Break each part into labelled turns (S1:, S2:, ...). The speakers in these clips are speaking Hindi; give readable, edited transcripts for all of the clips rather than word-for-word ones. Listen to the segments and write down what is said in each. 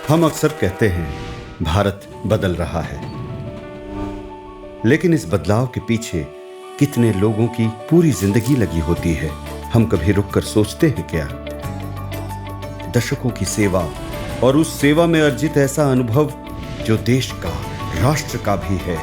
S1: हम अक्सर कहते हैं भारत बदल रहा है, लेकिन इस बदलाव के पीछे कितने लोगों की पूरी जिंदगी लगी होती है, हम कभी रुककर सोचते हैं क्या? दशकों की सेवा और उस सेवा में अर्जित ऐसा अनुभव जो देश का, राष्ट्र का भी है,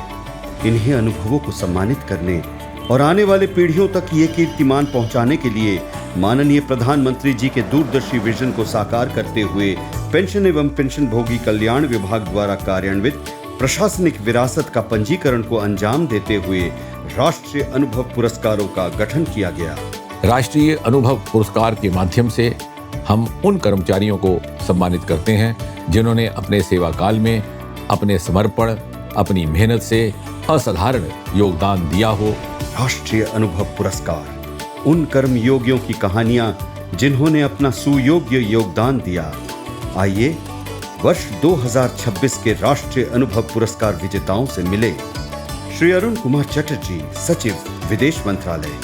S1: इन्हीं अनुभवों को सम्मानित करने और आने वाले पीढ़ियों तक ये कीर्तिमान पहुंचाने के लिए माननीय प्रधानमंत्री जी के दूरदर्शी विजन को साकार करते हुए पेंशन एवं पेंशन भोगी कल्याण विभाग द्वारा कार्यान्वित प्रशासनिक विरासत का पंजीकरण को अंजाम देते हुए राष्ट्रीय अनुभव पुरस्कारों का गठन किया गया।
S2: राष्ट्रीय अनुभव पुरस्कार के माध्यम से हम उन कर्मचारियों को सम्मानित करते हैं जिन्होंने अपने सेवा काल में अपने समर्पण, अपनी मेहनत से असाधारण योगदान दिया हो।
S1: राष्ट्रीय अनुभव पुरस्कार उन कर्मयोगियों की कहानियां जिन्होंने अपना सुयोग्य योगदान दिया। आइए वर्ष 2026 के राष्ट्रीय अनुभव पुरस्कार विजेताओं से मिले। श्री अरुण कुमार चटर्जी, सचिव, विदेश मंत्रालय।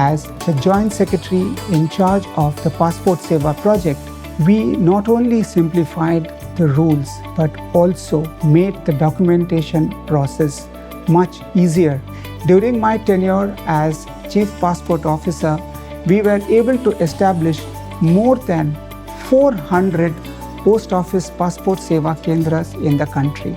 S3: As the Joint Secretary in charge of the Passport Seva project, we not only simplified the rules but also made the documentation process much easier. During my tenure as Chief Passport Officer, we were able to establish more than 400 post office passport seva kendras in the country.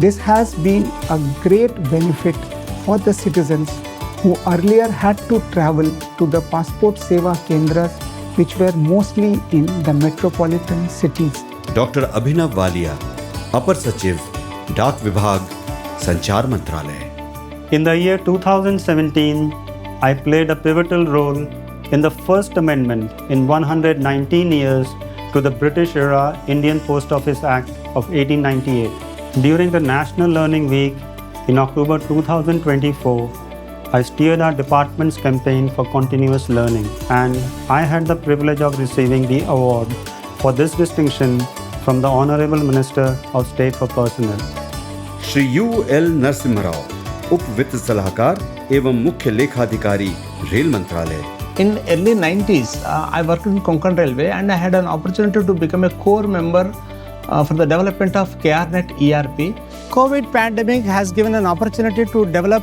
S3: This has been a great benefit for the citizens who earlier had to travel to the passport seva kendras, which were mostly in the metropolitan cities.
S1: Doctor Abhinav Walia, अपर सचिव, डाक विभाग, संचार मंत्रालय।
S4: In the year 2017, I played a pivotal role in the First Amendment in 119 years to the British-era Indian Post Office Act of 1898. During the National Learning Week in October 2024, I steered our department's campaign for continuous learning, and I had the privilege of receiving the award for this distinction from the Honorable Minister of State for Personnel.
S1: Shri U.L. Narasimha Rao, उप वित्त सलाहकार एवं मुख्य लेखाधिकारी, रेल मंत्रालय।
S5: In early 90s, I worked in Konkan Railway and I had an opportunity to become a core member for the development of KRNet ERP. COVID pandemic has given an opportunity to develop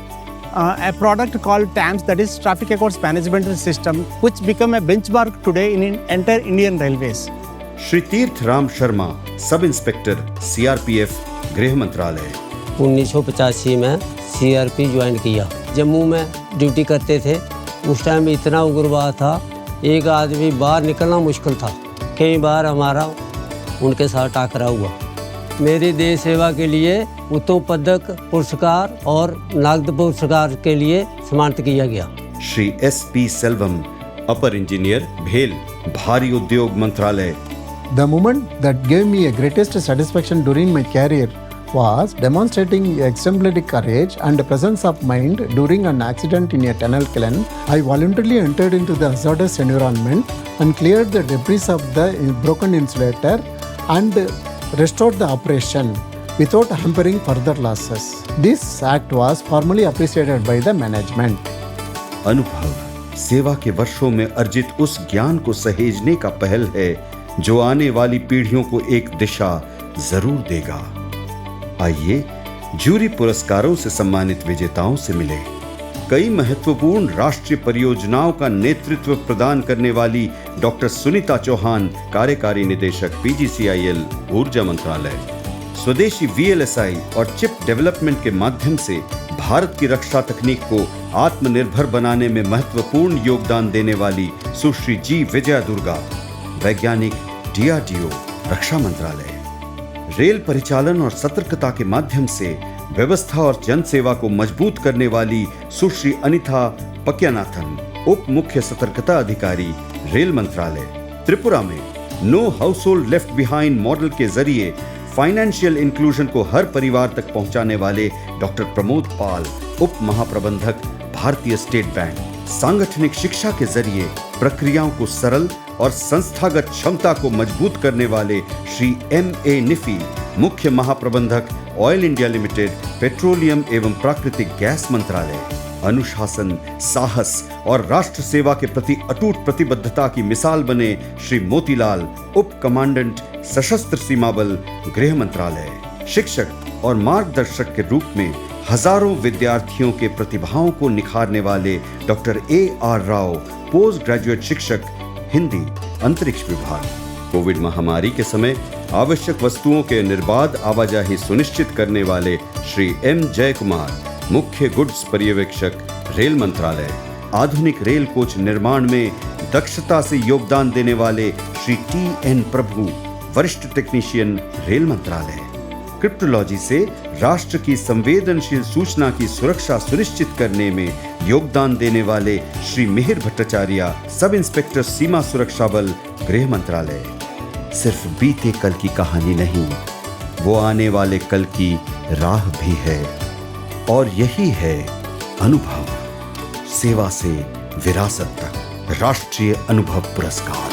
S5: a product called TAMS, that is Traffic Accounts Management System, which become a benchmark today in entire Indian Railways.
S1: Shri तीर्थ Ram Sharma, sub inspector, CRPF, गृह मंत्रालय।
S6: 1985 में CRP ज्वाइन किया। जम्मू में ड्यूटी करते थे। उस टाइम इतना उग्रवाद था, एक आदमी बाहर निकलना मुश्किल था। कई बार हमारा उनके साथ टकराव हुआ। मेरी देश सेवा के लिए उत्तम पदक पुरस्कार और नगद पुरस्कार के लिए सम्मानित किया गया।
S1: श्री SP सेल्वम, अपर इंजीनियर, भेल, भारी उद्योग मंत्रालय।
S7: The moment that gave me a greatest satisfaction during my career was demonstrating exemplary courage and presence of mind during an accident in a tunnel kiln. I voluntarily entered into the hazardous environment and cleared the debris of the broken insulator and restored the operation without hampering further losses. This act was formally appreciated by the management.
S1: अनुभव सेवा के वर्षों में अर्जित उस ज्ञान को सहेजने का पहल है जो आने वाली पीढ़ियों को एक दिशा जरूर देगा। आइए जूरी पुरस्कारों से सम्मानित विजेताओं से मिले। कई महत्वपूर्ण राष्ट्रीय परियोजनाओं का नेतृत्व प्रदान करने वाली डॉक्टर सुनीता चौहान, कार्यकारी निदेशक, PGCIL, ऊर्जा मंत्रालय। स्वदेशी VLSI और चिप डेवलपमेंट के माध्यम से भारत की रक्षा तकनीक को आत्मनिर्भर बनाने में महत्वपूर्ण योगदान देने वाली सुश्री G. विजया दुर्गा, वैज्ञानिक, DRDO, रक्षा मंत्रालय। रेल परिचालन और सतर्कता के माध्यम से व्यवस्था और जनसेवा को मजबूत करने वाली सुश्री अनिता पक्यानाथन, उप मुख्य सतर्कता अधिकारी, रेल मंत्रालय। त्रिपुरा में no household left behind model के जरिए फाइनेंशियल इंक्लूजन को हर परिवार तक पहुंचाने वाले डॉक्टर प्रमोद पाल, उप महाप्रबंधक, भारतीय स्टेट बैंक। सांगठनिक शिक्षा के जरिए प्रक्रियाओं को सरल और संस्थागत क्षमता को मजबूत करने वाले श्री MA निफी, मुख्य महाप्रबंधक, ऑयल इंडिया लिमिटेड, पेट्रोलियम एवं प्राकृतिक गैस मंत्रालय। अनुशासन, साहस और राष्ट्र सेवा के प्रति अटूट प्रतिबद्धता की मिसाल बने श्री मोतीलाल, उप कमांडेंट, सशस्त्र सीमा बल गृह मंत्रालय। शिक्षक और मार्गदर्शक के रूप में हजारों विद्यार्थियों के प्रतिभाओं को निखारने वाले doctor A.R. Rao, post graduate शिक्षक, हिंदी, अंतरिक्ष विभाग। कोविड महामारी के समय आवश्यक वस्तुओं के निर्बाध आवाजाही सुनिश्चित करने वाले श्री M. जयकुमार, मुख्य गुड्स पर्यवेक्षक, रेल मंत्रालय। आधुनिक रेल कोच निर्माण में दक्षता से योगदान देने वाले श्री T.N. प्रभु, वरिष्ठ टेक्नीशियन, रेल मंत्रालय। क्रिप्टोलॉजी से राष्ट्र की संवेदनशील सूचना की सुरक्षा सुनिश्चित करने में योगदान देने वाले श्री मिहिर भट्टाचार्य, सब इंस्पेक्टर सीमा सुरक्षा बल, गृह मंत्रालय। सिर्फ बीते कल की कहानी नहीं, वो आने वाले कल की राह भी है। और यही है अनुभव, सेवा से विरासत तक, राष्ट्रीय अनुभव पुरस्कार।